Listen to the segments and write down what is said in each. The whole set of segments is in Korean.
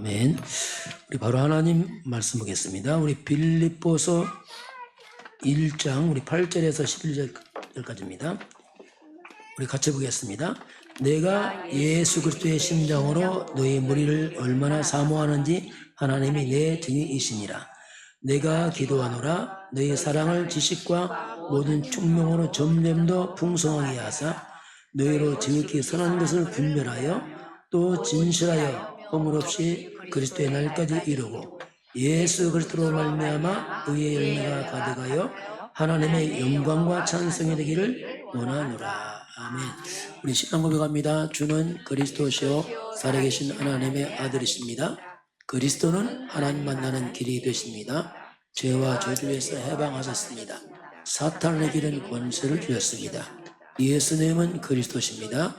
아멘. 우리 바로 하나님 말씀 보겠습니다. 우리 빌립보서 1장 우리 8절에서 11절까지입니다. 우리 같이 보겠습니다. 내가 예수 그리스도의 심장으로 너희 무리를 얼마나 사모하는지 하나님이 내 증인이시니라. 내가 기도하노라. 너희 사랑을 지식과 모든 총명으로 점점 더 풍성하게 하사 너희로 지극히 선한 것을 분별하여 또 진실하여 허물 없이 그리스도의 날까지 이루고 예수 그리스도로 말미암아 의의 열매가 가득하여 하나님의 영광과 찬송이 되기를 원하노라. 아멘. 우리 신앙 고백합니다. 주는 그리스도시요 살아계신 하나님의 아들이십니다. 그리스도는 하나님 만나는 길이 되십니다. 죄와 저주에서 해방하셨습니다. 사탄의 길은 권세를 주셨습니다. 예수님은 그리스도십니다.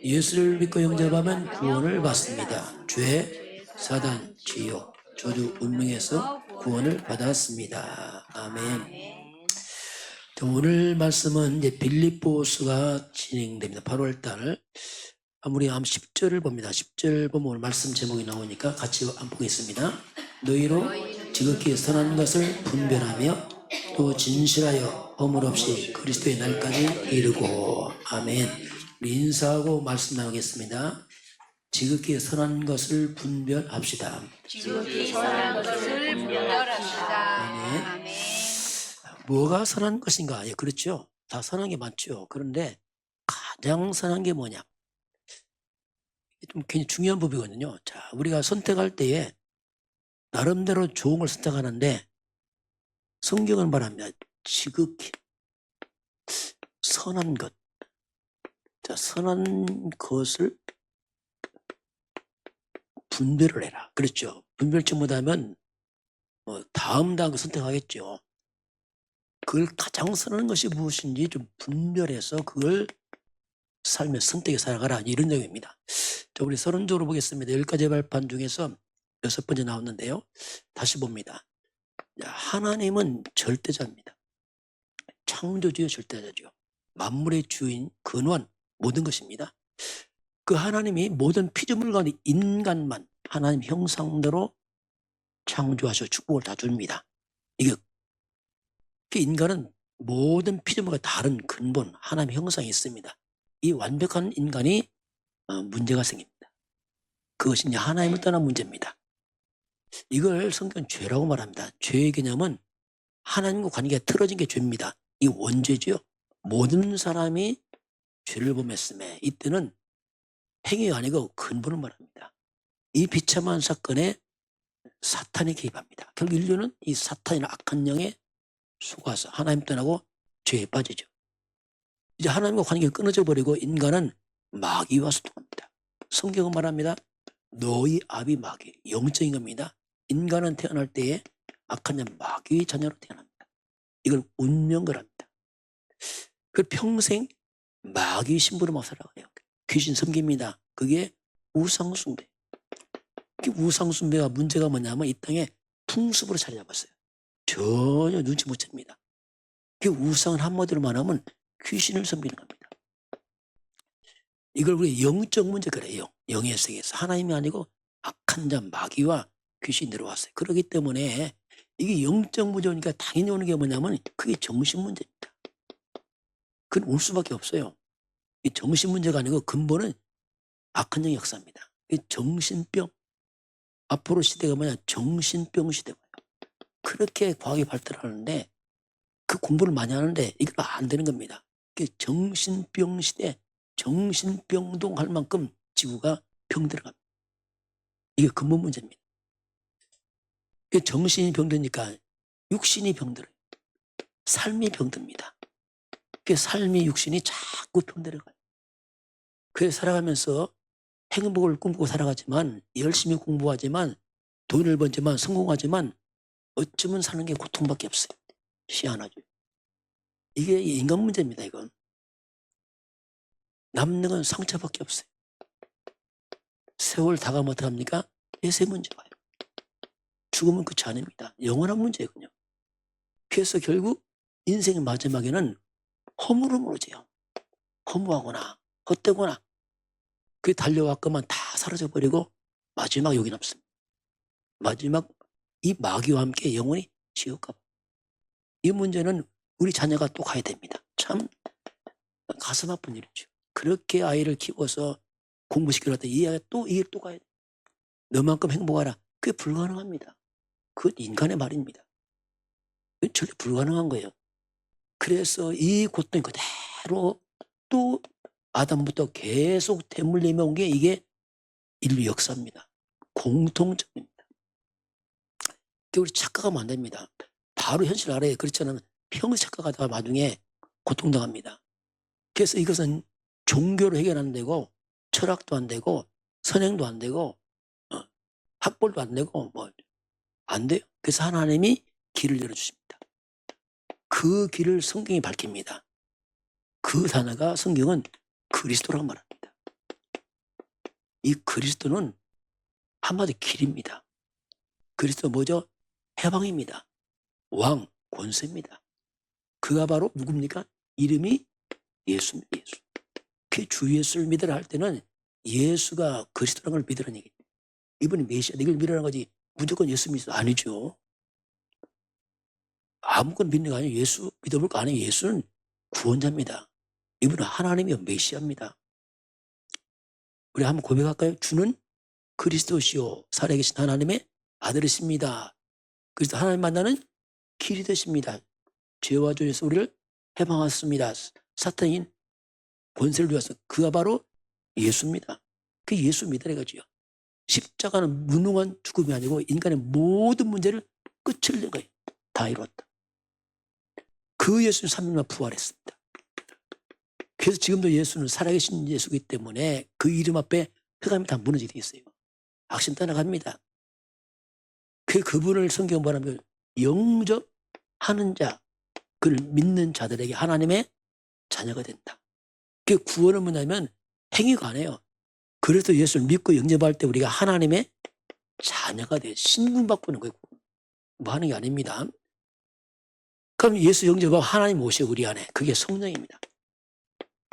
예수를 믿고 영접하면 구원을 받습니다. 죄, 사단, 지옥, 저주, 운명에서 구원을 받았습니다. 아멘. 오늘 말씀은 이제 빌립보서가 진행됩니다. 8월달. 우리 10절을 봅니다. 10절 보면 오늘 말씀 제목이 나오니까 같이 한번 보겠습니다. 너희로 지극히 선한 것을 분별하며 또 진실하여 허물 없이 그리스도의 날까지 이르고. 아멘. 우리 인사하고 말씀 나오겠습니다. 지극히 선한 것을 분별합시다. 지극히 선한 것을 분별합시다. 아멘. 아멘. 뭐가 선한 것인가? 예, 그렇죠. 다 선한 게 많죠. 그런데 가장 선한 게 뭐냐? 좀 굉장히 중요한 법이거든요. 자, 우리가 선택할 때에 나름대로 좋은 걸 선택하는데 성경은 말합니다. 지극히 선한 것. 자, 선한 것을 분별을 해라. 그렇죠. 분별치 못하면 다음 선택하겠죠. 그걸 가장 선한 것이 무엇인지 좀 분별해서 그걸 삶의 선택에 살아가라. 이런 내용입니다. 자, 우리 서론적으로 보겠습니다. 10가지 발판 중에서 6번째 나왔는데요. 다시 봅니다. 하나님은 절대자입니다. 창조주의 절대자죠. 만물의 주인, 근원, 모든 것입니다. 그 하나님이 모든 피조물 가운데 인간만 하나님 형상대로 창조하셔 축복을 다 줍니다. 이게 인간은 모든 피조물과 다른 근본, 하나님의 형상이 있습니다. 이 완벽한 인간이 문제가 생깁니다. 그것이 이제 하나님을 떠난 문제입니다. 이걸 성경은 죄라고 말합니다. 죄의 개념은 하나님과 관계가 틀어진 게 죄입니다. 이 원죄죠. 모든 사람이 죄를 범했음에 이때는 행위가 아니고 근본을 말합니다. 이 비참한 사건에 사탄이 개입합니다. 결국 인류는 이 사탄이나 악한 영에 속아서 하나님 떠나고 죄에 빠지죠. 이제 하나님과 관계가 끊어져 버리고 인간은 마귀와 소통합니다. 성경은 말합니다. 너희 아비 마귀, 영적인 겁니다. 인간은 태어날 때에 악한 자 마귀의 자녀로 태어납니다. 이걸 운명거랍니다. 그 평생 마귀 신부로만 살아가요. 귀신 섬깁니다. 그게 우상숭배. 우상숭배가 문제가 뭐냐면 이 땅에 풍습으로 자리 잡았어요. 전혀 눈치 못 챕니다. 그 우상을 한마디로 말하면 귀신을 섬기는 겁니다. 이걸 우리 영적 문제 그래요. 영의 세계에서 하나님이 아니고 악한 자 마귀와 귀신이 들어왔어요. 그렇기 때문에 이게 영적 문제니까 당연히 오는 게 뭐냐면 그게 정신 문제입니다. 그건 올 수밖에 없어요. 이 정신 문제가 아니고 근본은 악한 영의 역사입니다. 이 정신병. 앞으로 시대가 뭐냐? 정신병 시대예요. 그렇게 과학이 발달하는데 그 공부를 많이 하는데 이거 안 되는 겁니다. 정신병 시대, 정신병동 할 만큼 지구가 병들어갑니다. 이게 근본 문제입니다. 정신이 병드니까 육신이 병들어요. 삶이 병듭니다. 삶이 육신이 자꾸 병들어가요. 그래서 살아가면서 행복을 꿈꾸고 살아가지만 열심히 공부하지만 돈을 벌지만 성공하지만 어쩌면 사는 게 고통밖에 없어요. 희한하죠. 이게 인간 문제입니다. 이건 남는 건 상처밖에 없어요. 세월 다가면 어떡합니까? 예세 문제 와요. 죽으면 끝이 아닙니다. 영원한 문제거든요. 그래서 결국 인생의 마지막에는 허물음으로 져요. 허무하거나 헛되거나 그게 달려왔건만 다 사라져버리고 마지막 여기 남습니다. 마지막 이 마귀와 함께 영원히 지옥 가. 이 문제는 우리 자녀가 또 가야 됩니다. 참 가슴 아픈 일이죠. 그렇게 아이를 키워서 공부시키려다 이 아이가 또 이 일 또 가야 돼. 너만큼 행복하라. 그게 불가능합니다. 그건 인간의 말입니다. 그건 절대 불가능한 거예요. 그래서 이 고통이 그대로 또 아담부터 계속 되물리며 온 게 이게 인류 역사입니다. 공통점입니다. 우리 착각하면 안 됩니다. 바로 현실 알아야 그렇지 않으면 평생 착각하다가 나중에 고통당합니다. 그래서 이것은 종교로 해결 안 되고 철학도 안 되고 선행도 안 되고 학벌도 안 되고 뭐 안 돼요. 그래서 하나님이 길을 열어주십니다. 그 길을 성경이 밝힙니다. 그 단어가 성경은 그리스도라고 말합니다. 이 그리스도는 한마디 길입니다. 그리스도 뭐죠? 해방입니다. 왕, 권세입니다. 그가 바로 누굽니까? 이름이 예수입니다. 예수. 그 주 예수를 믿으라 할 때는 예수가 그리스도라는 걸 믿으라는 얘기입니다. 이분이 메시아, 이걸 믿으라는 거지 무조건 예수 믿어 아니죠. 아무거나 믿는 거 아니에요. 예수 믿어볼 거 아니에요. 예수는 구원자입니다. 이분은 하나님이요 메시아입니다. 우리 한번 고백할까요? 주는 그리스도시요 살아계신 하나님의 아들이십니다. 그래서 하나님 만나는 길이 되십니다. 죄와 죄에서 우리를 해방하셨습니다. 사탄인 권세를 주어서 그가 바로 예수입니다. 그 예수 믿으라 이거죠. 십자가는 무능한 죽음이 아니고 인간의 모든 문제를 끝을 낸 거예요. 다 이뤘다. 그 예수는 3일만 부활했습니다. 그래서 지금도 예수는 살아계신 예수이기 때문에 그 이름 앞에 흑암이 다 무너지게 있어요. 악신 떠나갑니다. 그분을 성경 말하면 영접하는 자, 그를 믿는 자들에게 하나님의 자녀가 된다. 그 구원은 뭐냐면 행위가 아니에요. 그래서 예수를 믿고 영접할 때 우리가 하나님의 자녀가 돼 신분받고는 거예요. 뭐 하는 게 아닙니다. 그럼 예수 영접하고 하나님 오셔 우리 안에. 그게 성령입니다.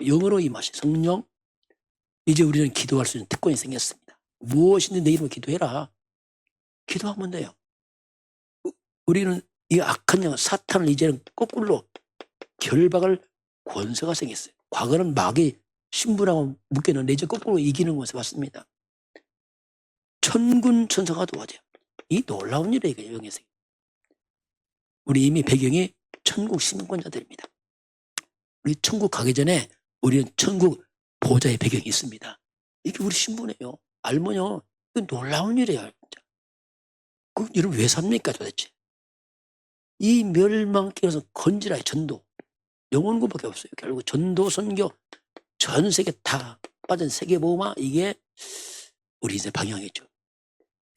영으로 임하신 성령. 이제 우리는 기도할 수 있는 특권이 생겼습니다. 무엇이든 내 이름으로 기도해라. 기도하면 돼요. 우리는 이 악한 영 사탄을 이제는 거꾸로 결박할 권세가 생겼어요. 과거는 마귀 신분하고 묶여놓는데 이제 거꾸로 이기는 것을 봤습니다. 천군 천사가 도와줘요. 이 놀라운 일이에요. 영에서. 우리 이미 배경이 천국 시민권자들입니다. 우리 천국 가기 전에 우리는 천국 보좌의 배경이 있습니다. 이게 우리 신분이에요. 알면요. 이거 놀라운 일이에요. 진짜. 그 여러분 왜 삽니까 도대체? 이 멸망길에서 건지라의 전도. 영혼구밖에 없어요. 결국 전도 선교 전 세계 다 빠진 세계보험화 이게 우리 이제 방향이죠.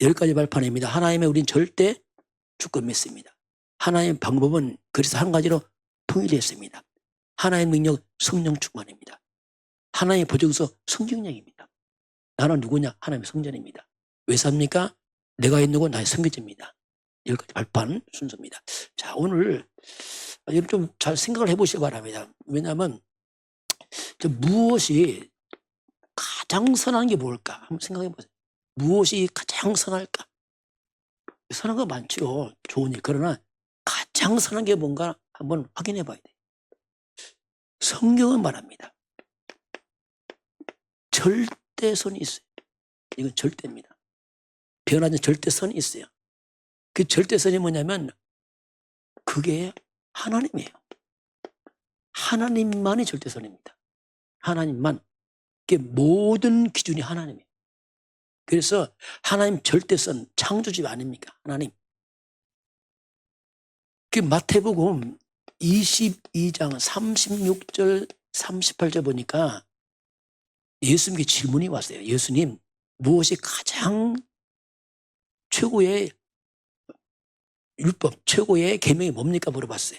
10가지 발판입니다. 하나님의 우린 절대 주권 믿습니다. 하나님의 방법은 그래서 한 가지로 통일했습니다. 하나님의 능력 성령 충만입니다. 하나님의 보증서 성경령입니다. 나는 누구냐? 하나님의 성전입니다. 왜 삽니까? 내가 있는 건 나의 성교제입니다. 10가지 발판 순서입니다. 자, 오늘 여러분 좀 잘 생각을 해보시기 바랍니다. 왜냐하면 무엇이 가장 선한 게 뭘까? 한번 생각해 보세요. 무엇이 가장 선할까? 선한 거 많죠. 좋은 일. 그러나 가장 선한 게 뭔가 한번 확인해 봐야 돼요. 성경은 말합니다. 절대선이 있어요. 이건 절대입니다. 변하지 절대선이 있어요. 그 절대선이 뭐냐면 그게 하나님이에요. 하나님만이 절대선입니다. 하나님만. 그게 모든 기준이 하나님이에요. 그래서 하나님 절대선 창조주가 아닙니까? 하나님. 그 마태복음 22장 36절 38절 보니까 예수님께 질문이 왔어요. 예수님 무엇이 가장 최고의 율법, 최고의 계명이 뭡니까? 물어봤어요.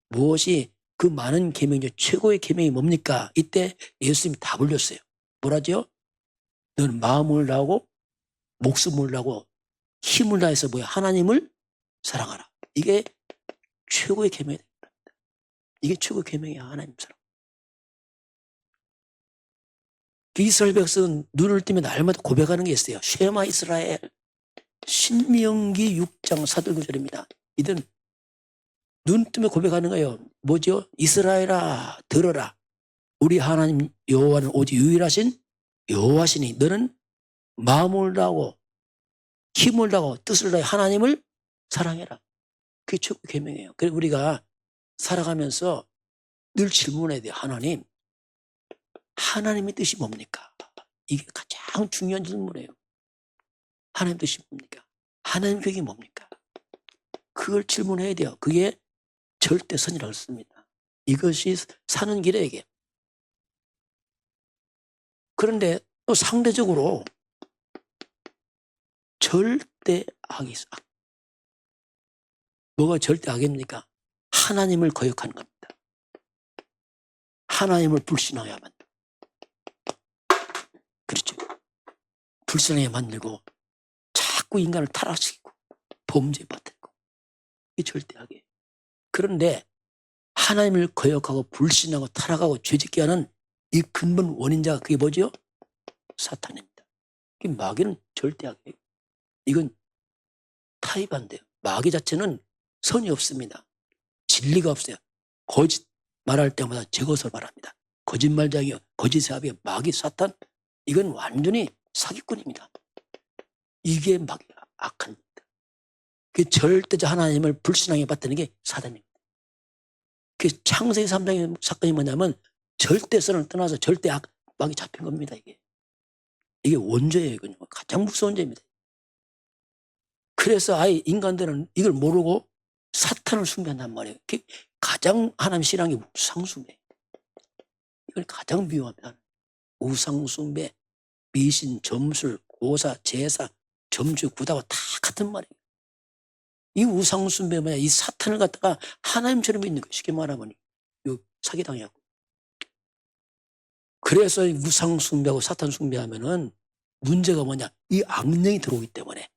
무엇이 그 많은 계명 중 최고의 계명이 뭡니까? 이때 예수님이 답을 줬어요. 뭐라죠? 너는 마음을 다하고 목숨을 다하고 힘을 다해서 뭐야? 하나님을 사랑하라. 이게 최고의 계명이 됩니다. 이게 최고의 계명이야. 하나님 사랑. 이스라엘 백성은 눈을 뜨면 날마다 고백하는 게 있어요. 쉐마 이스라엘. 신명기 6장 4절 9절입니다. 이든 눈 뜨며 고백하는 거예요. 뭐죠? 이스라엘아 들어라. 우리 하나님 여호와는 오직 유일하신 여호와시니 너는 마음을 다하고 힘을 다하고 뜻을 다해 하나님을 사랑해라. 그게 최고 계명이에요. 그래서 우리가 살아가면서 늘 질문해야 돼요. 하나님의 뜻이 뭡니까? 이게 가장 중요한 질문이에요. 하나님 뜻이 뭡니까? 하나님 계획이 뭡니까? 그걸 질문해야 돼요. 그게 절대선이라고 씁니다. 이것이 사는 길에. 그런데 또 상대적으로 절대악이 있어. 뭐가 절대악입니까? 하나님을 거역하는 겁니다. 하나님을 불신하여야만. 그렇죠. 불신하게 만들고 자꾸 인간을 타락시키고 범죄에 빠뜨리고 이게 절대악이에요. 그런데 하나님을 거역하고 불신하고 타락하고 죄짓게 하는 이 근본 원인자가 그게 뭐죠? 사탄입니다. 마귀는 절대악이에요. 이건 타입한데요. 마귀 자체는 선이 없습니다. 진리가 없어요. 거짓 말할 때마다 제 것을 말합니다. 거짓말장이요, 거짓의 합이요, 마귀, 사탄, 이건 완전히 사기꾼입니다. 이게 마귀가 악한 겁니다. 그 절대적 하나님을 불신하게 받드는 게 사단입니다. 그 창세기 3장의 사건이 뭐냐면 절대선을 떠나서 절대악, 마귀 잡힌 겁니다. 이게 원죄예요. 이건 가장 무서운 죄입니다. 그래서 아예 인간들은 이걸 모르고 사탄을 숭배한단 말이에요. 가장 하나님 싫어하는 게 우상숭배. 이걸 가장 미워합니다. 우상숭배, 미신, 점술, 고사, 제사, 점주, 구다와 다 같은 말이에요. 이 우상숭배 뭐냐, 이 사탄을 갖다가 하나님처럼 믿는 거 쉽게 말하면 사기당하고. 그래서 우상숭배하고 사탄숭배하면은 문제가 뭐냐, 이 악령이 들어오기 때문에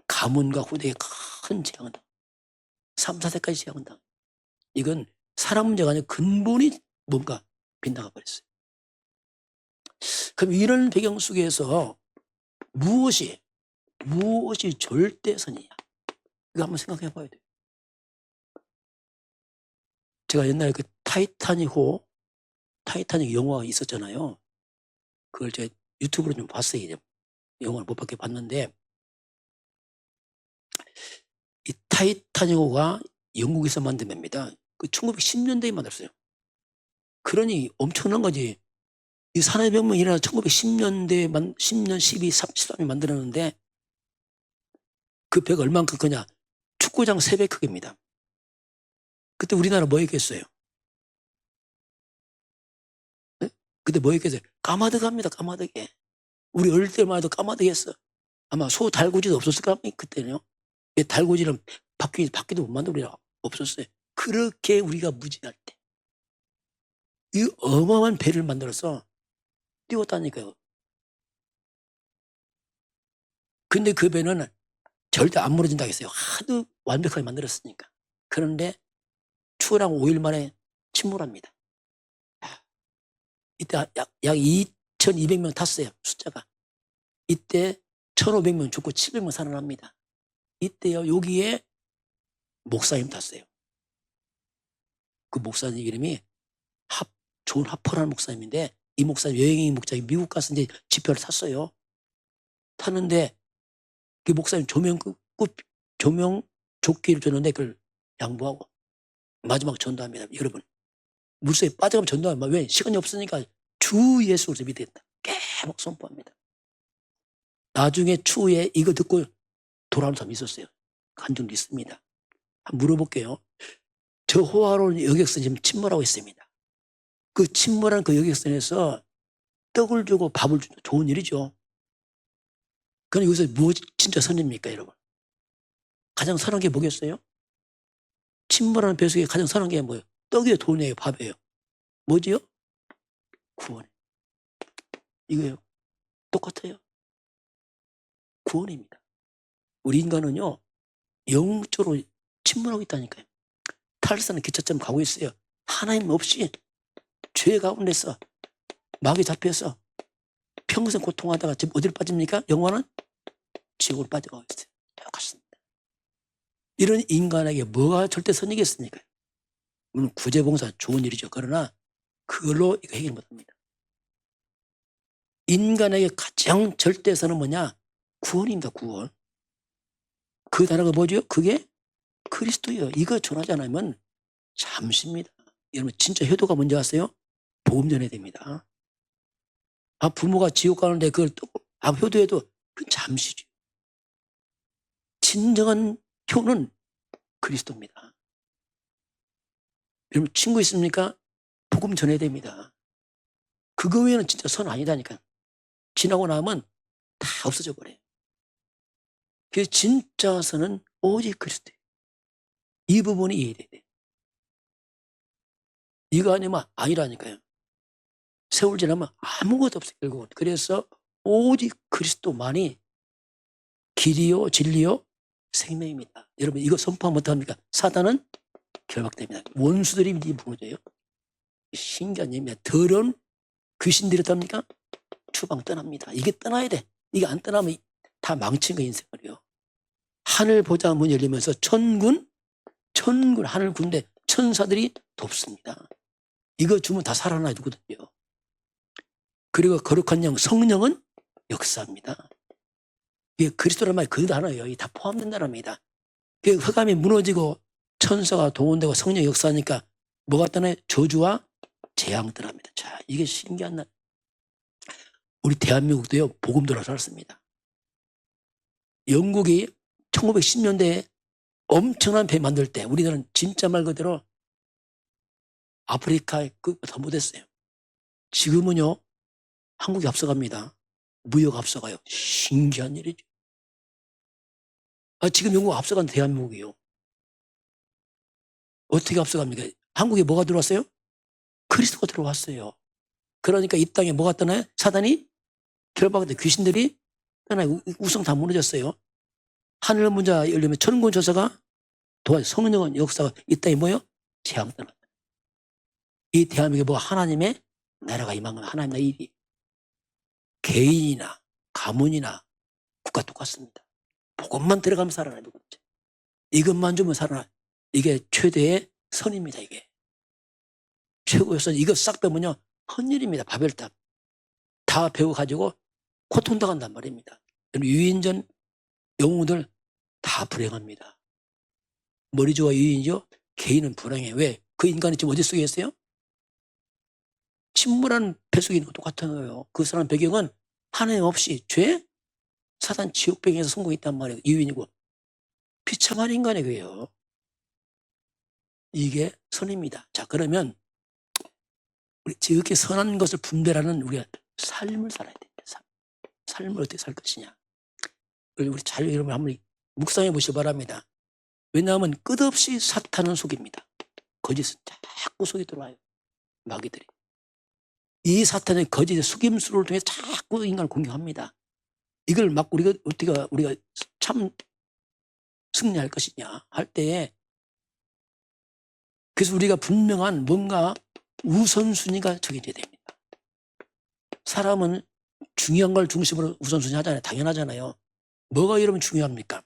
가문과 후대에 큰 재앙을 당한다. 3, 4세까지 재앙을 당한다. 이건 사람 문제가 아니라 근본이 뭔가 빗나가 버렸어요. 그럼 이런 배경 속에서 무엇이 절대선이냐? 이거 한번 생각해 봐야 돼요. 제가 옛날에 그 타이타닉 영화가 있었잖아요. 그걸 제가 유튜브로 좀 봤어요. 영화를 못 밖에 봤는데, 이 타이타닉호가 영국에서 만든 배입니다. 그 1910년대에 만들었어요. 그러니 엄청난 거지. 이 산해병명이 일어나서 1910년대 10년, 12, 13에 만들었는데 그 배가 얼만큼 크냐? 축구장 3배 크기입니다. 그때 우리나라 뭐 했겠어요? 네? 그때 뭐 했겠어요? 까마득 합니다. 까마득에. 우리 어릴 때만 해도 까마득 했어. 아마 소 달구지도 없었을 겁니다. 그때는요. 달구지는 바퀴도 못 만들어 없었어요. 그렇게 우리가 무지할 때 이 어마어마한 배를 만들어서 띄웠다니까요. 근데 그 배는 절대 안 무너진다고 했어요. 하도 완벽하게 만들었으니까. 그런데 추월한 5일 만에 침몰합니다. 이때 약 2,200명 탔어요. 숫자가. 이때 1,500명 죽고 700명 살아납니다. 이때요, 여기에 목사님 탔어요. 그 목사님 이름이 존 하퍼라는 목사님인데, 이 목사님 여행이 목사님 미국 가서 이제 지표를 탔어요. 탔는데 그 목사님 조명 조끼를 줬는데 그걸 양보하고 마지막 전도합니다. 여러분, 물속에 빠져가면 전도하면 왜? 시간이 없으니까 주 예수 그리스도 믿어야 된다. 계속 선포합니다. 나중에 추후에 이거 듣고 돌아오는 사람이 있었어요. 간증도 있습니다. 한번 물어볼게요. 저 호화로운 여객선 지금 침몰하고 있습니다. 그 침몰한 그 여객선에서 떡을 주고 밥을 주는 좋은 일이죠. 그럼 여기서 무엇이 진짜 선입니까, 여러분? 가장 선한 게 뭐겠어요? 침몰하는 배 속에 가장 선한 게 뭐예요? 떡이에요, 돈이에요, 밥이에요? 뭐지요? 구원이에요. 이거예요. 똑같아요. 구원입니다. 우리 인간은요, 영적으로 침몰하고 있다니까요. 탈선한 기차처럼 가고 있어요. 하나님 없이 죄 가운데서 마귀 잡혀서 평생 고통하다가 지금 어디로 빠집니까? 영혼은 지옥으로 빠져가고 있어요. 이런 인간에게 뭐가 절대선이겠습니까? 물론 구제봉사 좋은 일이죠. 그러나 그걸로 이거 해결 못합니다. 인간에게 가장 절대선은 뭐냐? 구원입니다. 구원. 그 단어가 뭐죠? 그게 그리스도예요. 이거 전하지 않으면 잠시입니다. 여러분 진짜 효도가 뭔지 아세요? 복음 전해야 됩니다. 부모가 지옥 가는데 그걸 또 효도해도 그건 잠시죠. 진정한 효는 그리스도입니다. 여러분 친구 있습니까? 복음 전해야 됩니다. 그거 외에는 진짜 선 아니다니까. 지나고 나면 다 없어져 버려요. 그 진짜 선은 오직 그리스도예요. 이 부분이 이해돼야 돼요. 이거 아니면 아니라니까요. 세월 지나면 아무것도 없어요. 결국은. 그래서 오직 그리스도만이 길이요 진리요 생명입니다. 여러분 이거 선포하면 어떡합니까? 사단은 결박됩니다. 원수들이 무너져요. 신기한 얘기입니다. 더러운 귀신들이 어떡합니까? 추방 떠납니다. 이게 떠나야 돼. 이게 안 떠나면 다 망친 거 인생을요. 하늘 보좌 문 열리면서 천군 하늘 군대 천사들이 돕습니다. 이거 주면 다 살아나 주거든요. 그리고 거룩한 영 성령은 역사합니다. 이게 그리스도란 말이 그 단어예요. 이게 다 포함된다는 말입니다. 흑암이 무너지고 천사가 동원되고 성령 역사하니까 뭐가 떠나요? 저주와 재앙 떠납니다. 자, 이게 신기한 날. 우리 대한민국도요 복음 들어 살았습니다. 영국이 1910년대에 엄청난 배 만들 때 우리들은 진짜 말 그대로 아프리카에 더 못했어요. 지금은요 한국이 앞서갑니다. 무역 앞서가요. 신기한 일이죠. 지금 영국 앞서간 대한민국이요. 어떻게 앞서갑니까? 한국에 뭐가 들어왔어요? 그리스도가 들어왔어요. 그러니까 이 땅에 뭐가 떠나요? 사단이 결박돼 귀신들이 떠나요. 우성 다 무너졌어요. 하늘 문자 열리면 천군 천사가 도와 성령은 역사가 이 땅에 뭐예요? 재앙 떠났다. 이 대한민국에 뭐 하나님의 나라가 임한 건 하나님의 일이 개인이나 가문이나 국가 똑같습니다. 그것만 들어가면 살아나요. 이것만 주면 살아나. 이게 최대의 선입니다. 이게 최고의 선. 이거 싹 빼면요 헌일입니다. 바벨탑 다 배워가지고 고통당한단 말입니다. 유인전 영웅들 다 불행합니다. 머리 좋아 유인이죠. 개인은 불행해. 왜? 그 인간이 지금 어디 속에 있어요? 침몰한 배 속에 있는 거 똑같은 거예요. 그 사람 배경은 하나님 없이 죄, 사단 지옥 배경에서 성공했단 말이에요. 유인이고 비참한 인간이에요. 이게 선입니다. 자, 그러면 우리 지극히 선한 것을 분별하는 우리가 삶을 살아야 됩니다. 삶을 어떻게 살 것이냐. 우리 잘 여러분 한번 묵상해 보시기 바랍니다. 왜냐하면 끝없이 사탄은 속입니다. 거짓은 자꾸 속에 들어와요. 마귀들이. 이 사탄의 거짓의 속임수를 통해 자꾸 인간을 공격합니다. 이걸 막 우리가 참 승리할 것이냐 할 때에 그래서 우리가 분명한 뭔가 우선순위가 정해져야 됩니다. 사람은 중요한 걸 중심으로 우선순위 하잖아요. 당연하잖아요. 뭐가 여러분 중요합니까?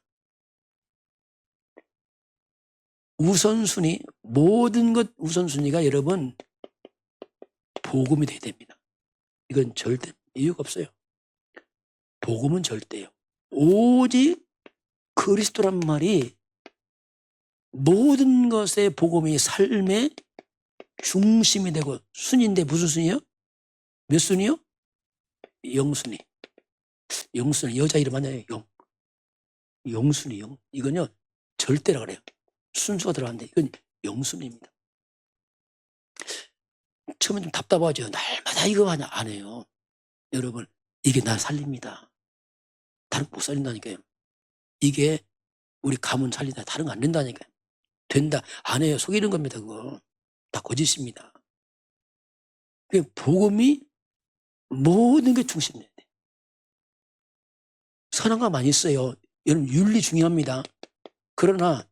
우선순위, 모든 것 우선순위가 여러분 복음이 돼야 됩니다. 이건 절대 이유가 없어요. 복음은 절대요. 오직 그리스도란 말이 모든 것의 복음이 삶의 중심이 되고 순위인데 무슨 순위요? 몇 순위요? 영순위. 영순위. 여자 이름 아니에요. 영순위. 이건요 절대라 그래요. 순수가 들어가는데 이건 영순위입니다. 처음엔 좀 답답하죠. 날마다 이거 하냐 안 해요. 여러분 이게 날 살립니다. 다른 거 못 살린다니까요. 이게 우리 가문 살린다. 다른 거 안 된다니까요. 된다. 안 해요. 속이는 겁니다. 그거. 다 거짓입니다. 복음이 모든 게 중심돼야 돼. 선한 거 많이 있어요. 여러분 윤리 중요합니다. 그러나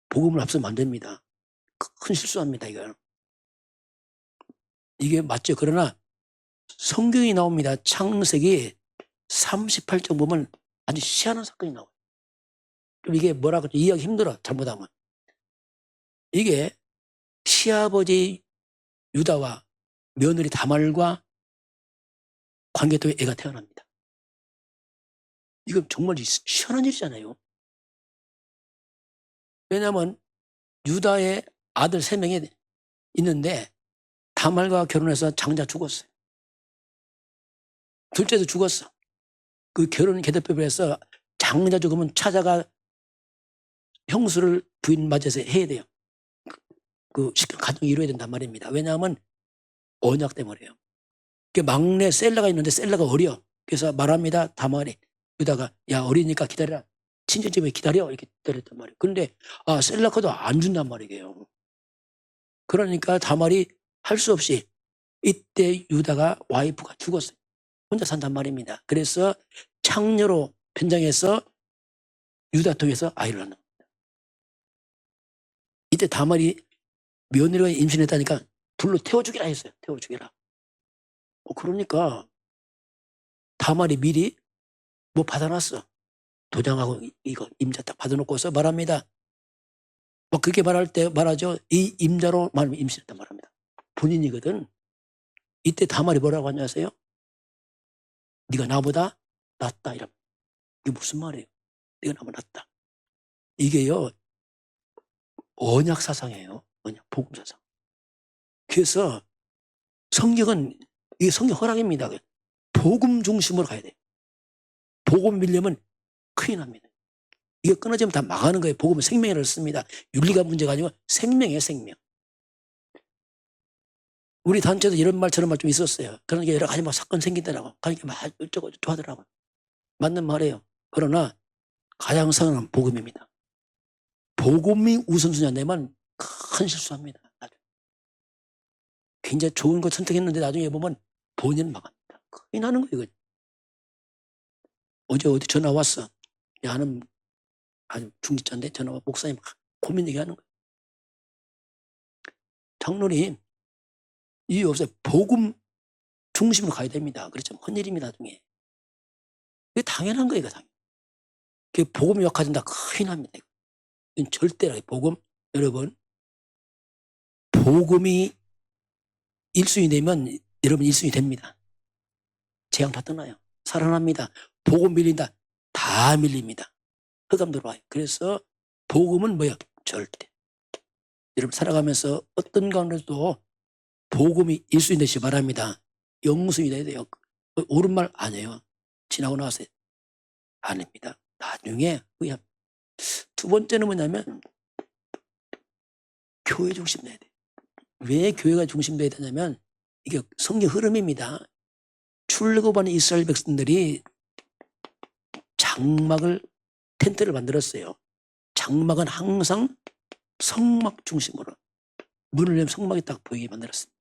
복음을 앞서면 안 됩니다. 큰 실수합니다. 이게 맞죠. 그러나 성경이 나옵니다. 창세기 38장 보면 아주 희한한 사건이 나와요. 좀 이게 뭐라고 이해하기 힘들어, 잘못하면. 이게 시아버지 유다와 며느리 다말과 관계 때문에 애가 태어납니다. 이건 정말 희한한 일이잖아요. 왜냐하면 유다의 아들 3명이 있는데 다말과 결혼해서 장자 죽었어요. 둘째도 죽었어. 그 결혼 계대법에 해서 장자 죽으면 찾아가 형수를 부인 맞아서 해야 돼요. 그 가정이 이루어야 된단 말입니다. 왜냐하면 언약 때문에요. 그 막내 셀라가 있는데 셀라가 어려. 그래서 말합니다. 다말이 유다가 야 어리니까 기다려라. 친정집에 기다려 이렇게 기다렸단 말이에요. 그런데 셀라카도 안 준단 말이에요. 그러니까 다말이 할 수 없이 이때 유다가 와이프가 죽었어요. 혼자 산단 말입니다. 그래서 창녀로 변장해서 유다 통해서 아이를 낳는 겁니다. 이때 다말이 며느리가 임신했다니까 불로 태워 죽이라 했어요. 태워 죽이라. 그러니까 다말이 미리 뭐 받아놨어. 도장하고 이거 임자 딱 받아놓고서 말합니다. 뭐 그렇게 말할 때 말하죠. 이 임자로 말하면 임신했단 말합니다. 본인이거든. 이때 다말이 뭐라고 하냐 아세요? 네가 나보다 낫다 이러면. 이게 무슨 말이에요? 네가 나보다 낫다. 이게요. 언약 사상이에요. 언약 복음 사상. 그래서 성경은 이게 성경 허락입니다. 복음 중심으로 가야 돼요. 복음 밀려면 큰일 납니다. 이게 끊어지면 다 망하는 거예요. 복음은 생명을 씁니다. 윤리가 문제가 아니고 생명이에요, 생명. 우리 단체도 이런 말 저런 말 좀 있었어요. 그러니까 여러 가지 막 사건 생기더라고. 그러니까 막 어쩌고 저쩌고 하더라고. 맞는 말이에요. 그러나 가장 선한 복음입니다. 복음이 우선순위가 되면 큰 실수합니다. 나중에. 굉장히 좋은 거 선택했는데 나중에 보면 본인은 망합니다. 큰일 나는 거예요. 이거. 어제 어디 전화 왔어. 야는 아주 중직자인데 전화 와 목사님 고민 얘기하는 거예요. 장로님 이유 없어요. 복음 중심으로 가야 됩니다. 그렇죠. 큰일입니다. 나중에. 이게 당연한 거예요. 당연. 그 복음이 약화된다. 큰일 납니다. 이건 절대로 복음. 여러분 복음이 1순위 되면 여러분 1순위 됩니다. 재앙 다 떠나요. 살아납니다. 복음 밀린다. 다 밀립니다. 흑암 들어와요. 그래서 복음은 뭐야? 절대. 여러분 살아가면서 어떤 가운데도 복음이 1순위 되시기 바랍니다. 영순위 돼야 돼요. 옳은 말 안 해요. 지나고 나서 아닙니다. 나중에 그냥 두 번째는 뭐냐면 교회 중심 돼야 돼요. 왜 교회가 중심돼야 되냐면 이게 성경 흐름입니다. 출애굽하는 이스라엘 백성들이 장막을 텐트를 만들었어요. 장막은 항상 성막 중심으로 문을 열면 성막이 딱 보이게 만들었습니다.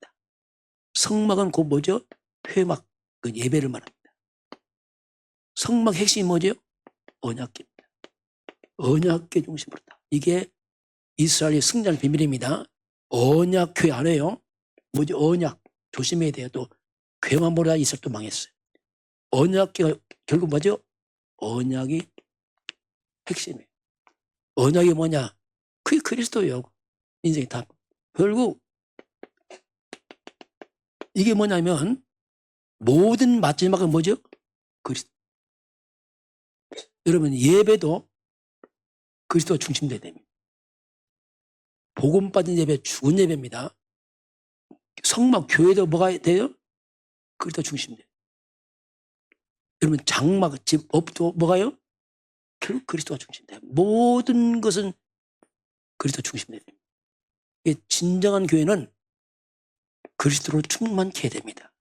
성막은 곧 뭐죠? 회막, 그 예배를 말합니다. 성막 핵심이 뭐죠? 언약궤입니다. 언약궤 중심으로 다. 이게 이스라엘의 승리의 비밀입니다. 언약궤 안에요. 뭐죠? 언약 조심해야 돼요. 또 궤만 보다 이스라엘 또 망했어요. 언약궤가 결국 뭐죠? 언약이 핵심이에요. 언약이 뭐냐? 그게 그리스도예요. 인생이 다. 결국 이게 뭐냐면 모든 마지막은 뭐죠? 그리스도. 여러분 예배도 그리스도가 중심돼야 됩니다. 복음 받은 예배 죽은 예배입니다. 성막 교회도 뭐가 돼요? 그리스도 중심돼요. 여러분 장막 집 업도 뭐가요? 결국 그리스도가 중심돼요. 모든 것은 그리스도 중심돼야 됩니다. 진정한 교회는 그리스도로 충만케 해야 됩니다.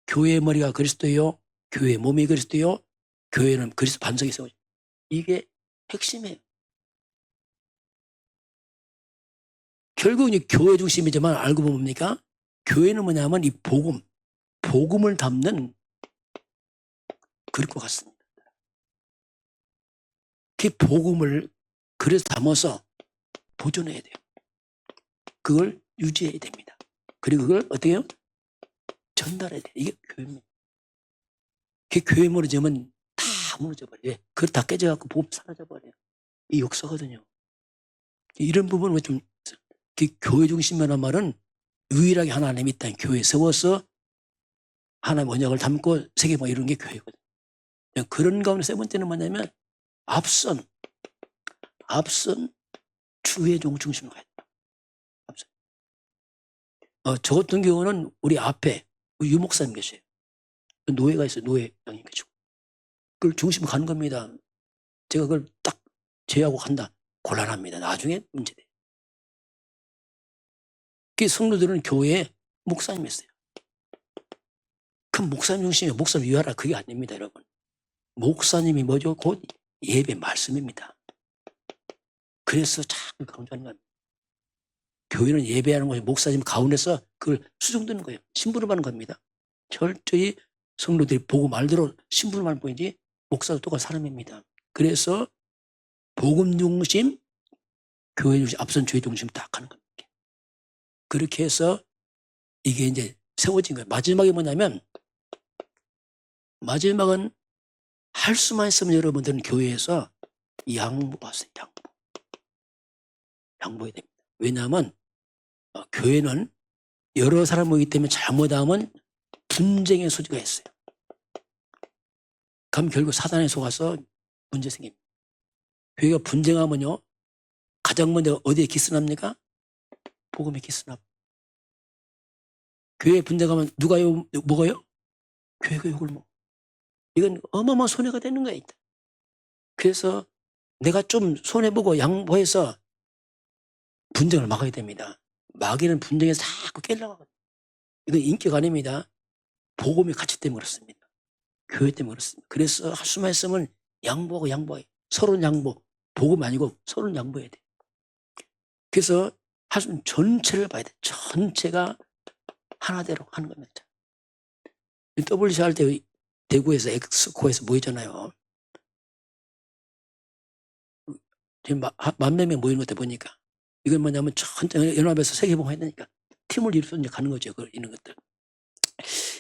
교회의 머리가 그리스도요. 교회의 몸이 그리스도요. 교회는 그리스도 반석이 세워져. 이게 핵심이에요. 결국 이제 교회 중심이지만 알고 보면 뭡니까? 교회는 뭐냐면 이 복음을 담는 그릇 것 같습니다. 그 복음을 그래서 담아서 보존해야 돼요. 그걸 유지해야 됩니다. 그리고 그걸 어떻게 해요? 전달해야 돼요. 이게 교회입니다. 그 교회 무너지면 다 무너져 버려요. 그걸 다 깨져갖고 복음 사라져 버려요. 이 역사거든요. 이런 부분은 좀 교회 중심이라는 말은 유일하게 하나님이 이 땅에 교회에 세워서 하나님 언약을 담고 세계만 이루는 게 교회거든요. 그런 가운데 세 번째는 뭐냐면 앞선 주의 종 중심으로 가야 돼요. 앞선. 저 같은 경우는 우리 앞에 유 목사님 계세요. 노예가 있어요. 노예장님 계시고. 그걸 중심으로 가는 겁니다. 제가 그걸 딱 제어하고 간다. 곤란합니다. 나중에 문제돼요. 그 성도들은 교회에 목사님이 있어요. 그 목사님 중심에 목사를 위하라 그게 아닙니다, 여러분. 목사님이 뭐죠? 곧 예배 말씀입니다. 그래서 자꾸 강조하는 겁니다. 교회는 예배하는 것이 목사님 가운데서 그걸 수정되는 거예요. 심부름하는 겁니다. 철저히 성도들이 보고 말대로 심부름하는 뿐이지 목사도 똑같은 사람입니다. 그래서 복음 중심, 교회 중심, 앞선 주의 중심 딱 하는 겁니다. 그렇게 해서 이게 이제 세워진 거예요. 마지막에 뭐냐면 마지막은 할 수만 있으면 여러분들은 교회에서 양보하세요. 양보해야 됩니다. 왜냐하면 교회는 여러 사람 모이기 때문에 잘못하면 분쟁의 소지가 있어요. 그럼 결국 사단에 속아서 문제 생깁니다. 교회가 분쟁하면요. 가장 먼저 어디에 기스납니까? 복음에 기스납. 교회 분쟁하면 누가 먹어요? 교회가 욕을 먹어. 이건 어마어마한 손해가 되는 거예요. 그래서 내가 좀 손해보고 양보해서 분쟁을 막아야 됩니다. 마귀는 분쟁에서 자꾸 깨려가거든요. 이건 인기가 아닙니다. 복음의 가치 때문에 그렇습니다. 교회 때문에 그렇습니다. 그래서 할 수만 있으면 양보하고 양보해. 서로는 양보. 복음 아니고 서로는 양보해야 돼. 그래서 할 수 있는 전체를 봐야 돼. 전체가 하나대로 하는 겁니다. WC 할 때 대구에서 엑스코에서 모이잖아요. 지금 10,000명 모이는 것들 보니까 이건 뭐냐면 천천히 연합해서 세계봉 해야 되니까 팀을 이루어서 이제 가는 거죠. 이런 것들.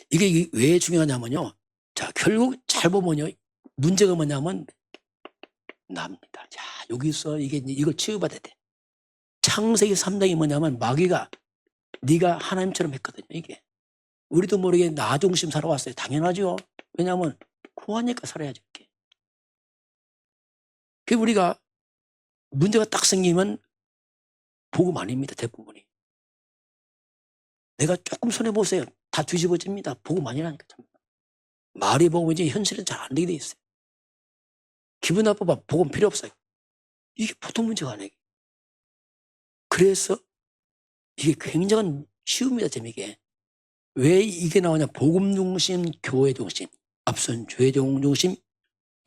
이게 왜 중요하냐면요. 자, 결국 잘 보면요. 문제가 뭐냐면 납니다. 자, 여기서 이걸 치유받아야 돼. 창세기 3장이 뭐냐면 마귀가 네가 하나님처럼 했거든요. 이게. 우리도 모르게 나 중심 살아왔어요. 당연하죠. 왜냐하면 구하니까 살아야지. 이렇게. 그 우리가 문제가 딱 생기면 복음 아닙니다. 대부분이. 내가 조금 손해보세요. 다 뒤집어집니다. 복음 아니라니까. 말이 복음이지 현실은 잘 안 되게 돼 있어요. 기분 나빠봐. 복음 필요 없어요. 이게 보통 문제가 아니에요. 그래서 이게 굉장한 쉬움이다. 재미게. 왜 이게 나오냐. 복음 중심, 교회 중심, 앞선 죄 중심,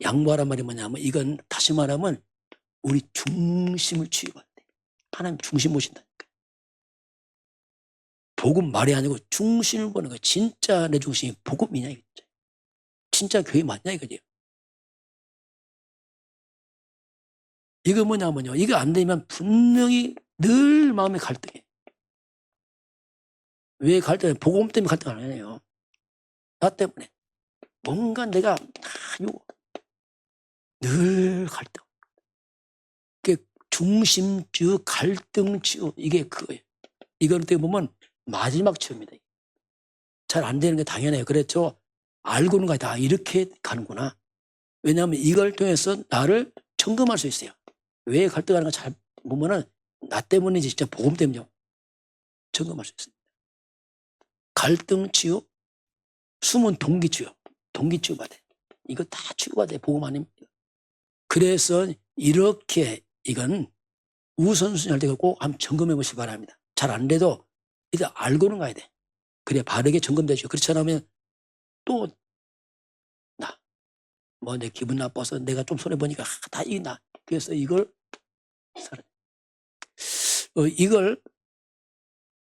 양보하란 말이 뭐냐면 이건 다시 말하면 우리 중심을 취해봐야 돼. 하나님 중심 보신다니까. 복음 말이 아니고 중심을 보는 거야. 진짜 내 중심이 복음이냐 이거죠. 진짜 교회 맞냐 이거죠. 이거 뭐냐면요. 이거 안 되면 분명히 늘 마음에 갈등해. 왜 갈등해? 복음 때문에 갈등 안 해요. 나 때문에. 뭔가 내가 늘 갈등. 중심주, 갈등주 이게 그거예요. 이걸 어떻게 보면 마지막 치유입니다. 잘 안 되는 게 당연해요. 그렇죠. 알고는 거야. 다 이렇게 가는구나. 왜냐하면 이걸 통해서 나를 점검할 수 있어요. 왜 갈등하는 거 잘 보면은 나 때문이지 진짜 복음 때문이죠. 점검할 수 있습니다. 갈등 치유, 숨은 동기 치유, 동기 치유 받아요. 이거 다 치유받아요. 복음 아닙니다. 그래서 이렇게 이건 우선순위 할 때 꼭 한번 점검해 보시기 바랍니다. 잘 안 돼도 일단 알고는 가야 돼. 그래 바르게 점검되죠. 그렇지 않으면 또 뭐 내 기분 나빠서 내가 좀 손해보니까 다 이긴다. 그래서 이걸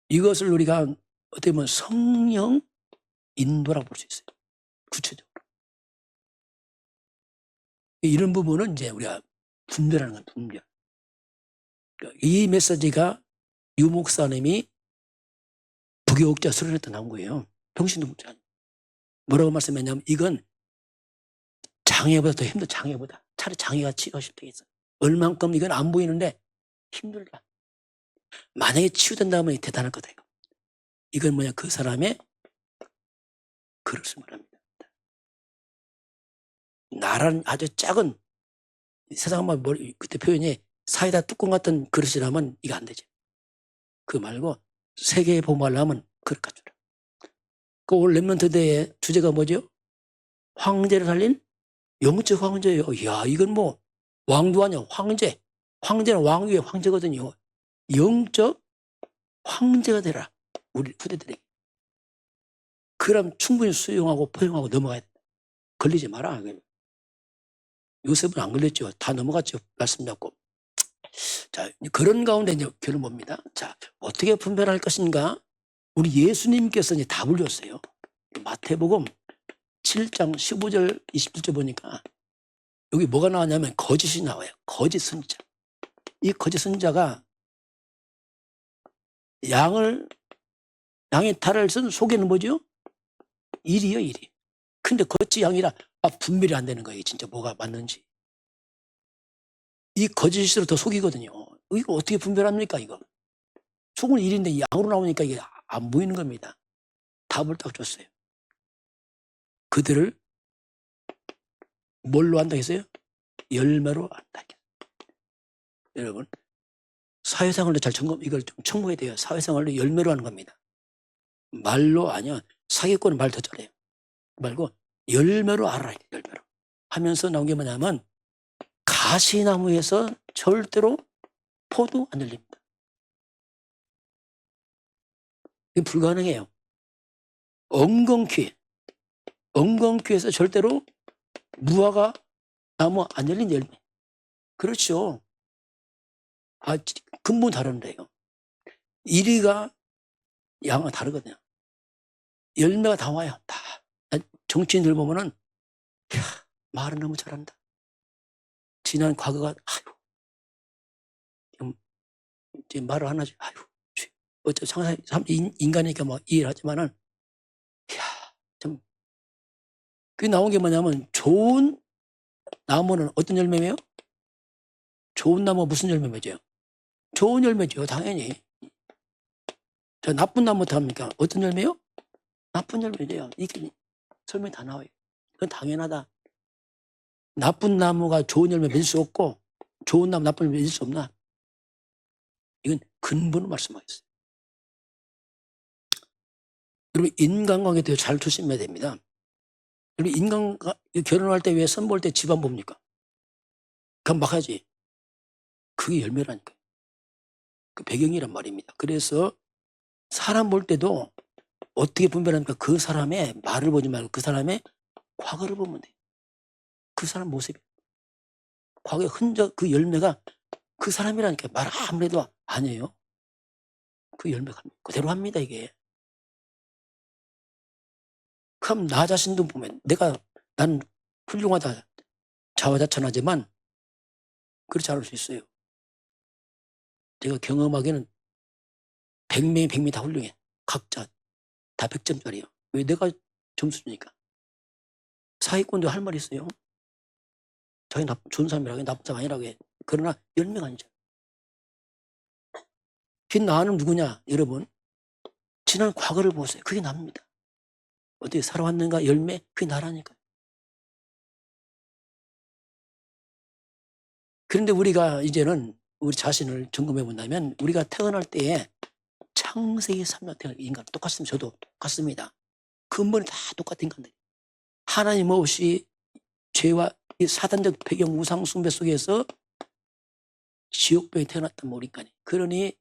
이것을 우리가 어떻게 보면 성령 인도라고 볼 수 있어요. 구체적으로. 이런 부분은 이제 우리가 분별하는 건 분별. 이 메시지가 유 목사님이 부교육자 수련회 때 나온 거예요. 평신도 목사. 뭐라고 말씀했냐면 이건 장애보다 더 힘든 장애보다 차라리 장애가 치료가 쉽다고 했어요. 얼만큼 이건 안 보이는데 힘들다. 만약에 치유된다면 대단할 거다. 이건 뭐냐, 그 사람의 그릇을 말합니다. 나라는 아주 작은, 세상만 그때 표현이 사이다 뚜껑 같은 그릇이라면 이거 안 되죠. 그거 말고 세계에 보말라면 그릇 갖추라. 그 올 렘넌트 대의 주제가 뭐죠? 황제를 살린 영적 황제예요. 이야, 이건 뭐 왕도 아니야. 황제. 황제는 왕 위에 황제거든요. 영적 황제가 되라. 우리 후대들에게. 그럼 충분히 수용하고 포용하고 넘어가야 된다. 걸리지 마라. 요셉은 안 걸렸죠. 다 넘어갔죠. 말씀 잡고. 자, 그런 가운데 이제 결론 봅니다. 자, 어떻게 분별할 것인가? 우리 예수님께서 이제 답을 줬어요. 마태복음 7장 15절 20절 보니까 여기 뭐가 나왔냐면 거짓이 나와요. 거짓 선지자. 이 거짓 선지자가 양의 탈을 쓴 속에는 뭐죠? 일이요, 일이. 근데 거짓 양이라 분별이 안 되는 거예요. 진짜 뭐가 맞는지. 이 거짓으로 더 속이거든요. 이거 어떻게 분별합니까, 이거? 속은 일인데 양으로 나오니까 이게 안 보이는 겁니다. 답을 딱 줬어요. 그들을 뭘로 한다 했어요? 열매로 한다. 여러분, 사회생활도 잘 이걸 좀 청구해야 돼요. 사회생활도 열매로 하는 겁니다. 말로 아니야. 사기꾼은 말 더 잘해요. 말고 열매로 알아야 돼. 열매로 하면서 나온 게 뭐냐면 가시나무에서 절대로 포도 안 열립니다. 이게 불가능해요. 엉겅퀴에서 절대로 무화과 나무 안 열린 열매. 그렇죠. 근본 다른데요. 이리가 양은 다르거든요. 열매가 다 와요. 다. 정치인들 보면은 말은 너무 잘한다. 지난 과거가 이제 말을 하나 어차피 인간이니까 뭐 이해를 하지만은 좀 그게 나온 게 뭐냐면 좋은 나무는 어떤 열매예요? 좋은 나무 무슨 열매죠? 좋은 열매죠. 당연히. 저 나쁜 나무 어떻게 합니까? 어떤 열매요? 나쁜 열매죠. 이게 설명이 다 나와요. 그건 당연하다. 나쁜 나무가 좋은 열매 맺을 수 없고 좋은 나무 나쁜 열매 맺을 수 없나? 이건 근본을 말씀하겠어요. 여러분 인간관계도 잘 조심해야 됩니다. 여러분 결혼할 때 왜 선볼 때 집안 봅니까? 그럼 막 하지. 그게 열매라니까요. 그 배경이란 말입니다. 그래서 사람 볼 때도 어떻게 분별합니까? 그 사람의 말을 보지 말고 그 사람의 과거를 보면 돼요. 그 사람 모습이. 과거의 흔적, 그 열매가 그 사람이라니까 말 아무리 해도 아니에요. 그 열매가 그대로 합니다, 이게. 그럼 나 자신도 보면 난 훌륭하다, 자화자찬하지만 그렇지 않을 수 있어요. 제가 경험하기에는 100명이 100명이 다 훌륭해. 각자 다 100점짜리예요. 왜? 내가 점수 주니까. 사기꾼도 할 말이 있어요. 자기 좋은 사람이라고 해, 나쁜 사람 아니라고 해. 그러나 열매가 아니죠. 나는 누구냐? 여러분, 지난 과거를 보세요. 그게 납니다. 어떻게 살아왔는가? 열매? 그게 나라니까요. 그런데 우리가 이제는 우리 자신을 점검해 본다면 우리가 태어날 때에 창세기 3년 태어난 인간 똑같습니다. 저도 똑같습니다. 근본이 다 똑같은 인간들. 하나님 없이 죄와 이 사단적 배경 우상 숭배 속에서 지옥병에 태어났던 우리 인간이. 그러니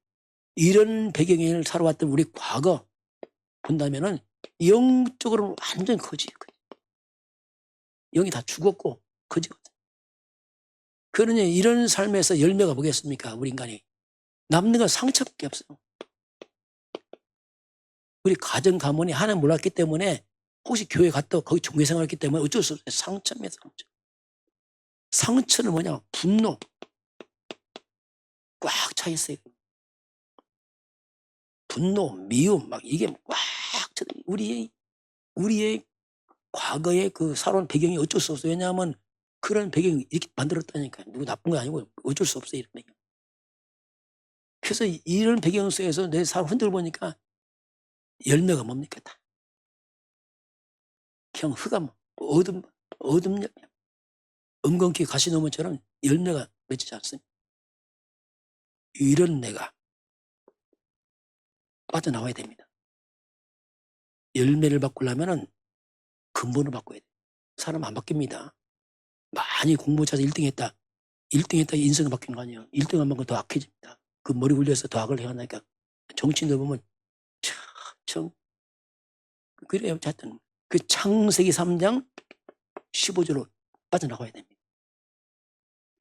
이런 배경을 살아왔던 우리 과거 본다면은 영적으로는 완전 거지예요. 영이 다 죽었고 거지거든. 그러니 이런 삶에서 열매가 뭐겠습니까? 우리 인간이. 남는 건 상처밖에 없어요. 우리 가정 가문이 하나님 몰랐기 때문에 혹시 교회 갔다 거기 종교생활했기 때문에 어쩔 수 없어요. 상처입니다. 상처. 상처는 뭐냐? 분노. 꽉 차 있어요. 분노, 미움, 막 이게 꽉 차. 우리의 과거의 그 살아온 배경이 어쩔 수 없어요. 왜냐하면 그런 배경이 이렇게 만들었다니까요. 누구 나쁜 거 아니고 어쩔 수 없어요. 이런 배경. 그래서 이런 배경 속에서 내 삶을 흔들어 보니까 열매가 뭡니까? 다. 그냥 흑암, 어둠 열매. 엉겅퀴 가시나무처럼 열매가 맺히지 않습니다. 이런 내가 빠져나와야 됩니다. 열매를 바꾸려면 근본을 바꿔야 돼요. 사람 안 바뀝니다. 많이 공부 잘해서 1등 했다. 1등 했다 인생이 바뀌는 거 아니에요. 1등 한 만큼 더 악해집니다. 그 머리 굴려서 더 악을 해나니까 정치인들 보면 참 그래요. 하여튼 그 창세기 3장 15절로 빠져나가야 됩니다.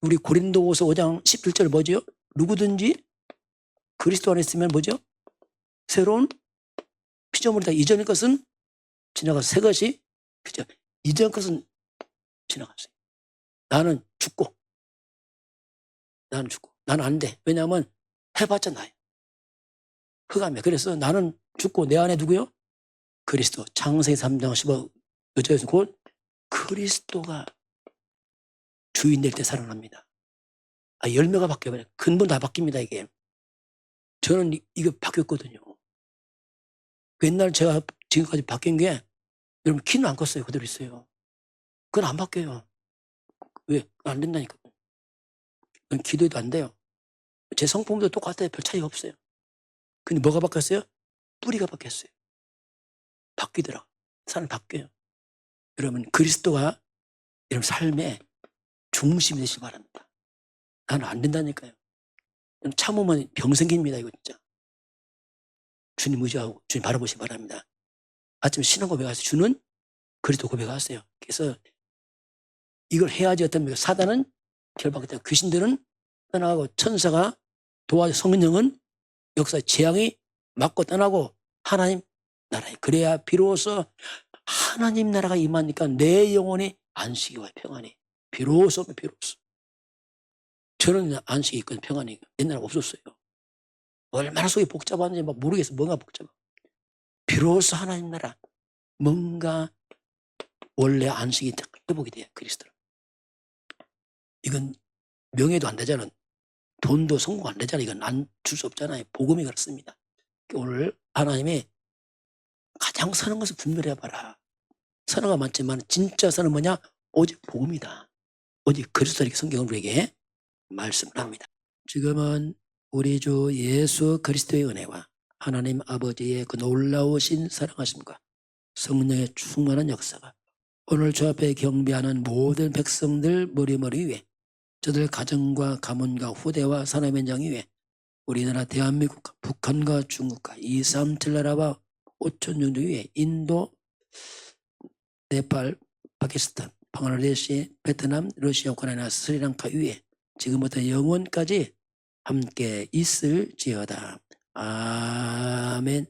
우리 고린도후서 5장 17절 뭐죠? 누구든지 그리스도 안에 있으면 뭐죠? 새로운 피조물이다. 이전의 것은 지나가서 새 것이 그죠? 이전 것은 지나갔어요. 나는 죽고 나는 안 돼. 왜냐하면 해봤자 나요. 흑암이야. 그래서 나는 죽고 내 안에 누구요? 그리스도. 창세기 3장 15절에서 곧 그리스도가 주인 될 때 살아납니다. 열매가 바뀌어요. 근본 다 바뀝니다. 이게. 저는 이거 바뀌었거든요. 옛날 제가 지금까지 바뀐 게 여러분 키는 안 컸어요. 그대로 있어요. 그건 안 바뀌어요. 왜? 안 된다니까. 기도해도 안 돼요. 제 성품도 똑같아요. 별 차이가 없어요. 근데 뭐가 바뀌었어요? 뿌리가 바뀌었어요. 바뀌더라. 사람이 바뀌어요. 여러분 그리스도가 여러분 삶의 중심이 되시기 바랍니다. 나는 안 된다니까요. 참으면 병 생깁니다. 이거 진짜. 주님 의지하고 주님 바라보시기 바랍니다. 아침에 신앙 고백하세요. 주는 그리스도 고백하세요. 그래서 이걸 해야지 어떤 겁니까? 사단은 결박했다. 귀신들은 떠나가고 천사가 도와줘 성령은 역사 재앙이 맞고 떠나고 하나님 나라에 그래야 비로소 하나님 나라가 임하니까 내 영혼이 안식이 와요. 평안이. 비로소. 저는 안식이 있거든요. 평안이. 옛날에 없었어요. 얼마나 속이 복잡한지 막 모르겠어. 뭔가 복잡해. 비로소 하나님 나라 뭔가 원래 안식이 딱 회복이 돼요. 그리스도. 이건 명예도 안 되잖아. 돈도 성공 안 되잖아. 이건 안 줄 수 없잖아요. 복음이 그렇습니다. 오늘 하나님이 가장 선한 것을 분별해봐라. 선화가 많지만 진짜 선은 뭐냐? 오직 복음이다. 오직 그리스도 이렇게 성경은 우리에게 말씀을 합니다. 지금은 우리 주 예수 그리스도의 은혜와 하나님 아버지의 그 놀라우신 사랑하심과 성령의 충만한 역사가 오늘 주 앞에 경배하는 모든 백성들 머리머리 위에 저들 가정과 가문과 후대와 산업 현장 위에 우리나라 대한민국과 북한과 중국과 237 나라와 5천 종족 위에 인도, 네팔, 파키스탄, 방글라데시, 베트남, 러시아, 우크라이나, 스리랑카 위에 지금부터 영원까지 함께 있을지어다. 아멘.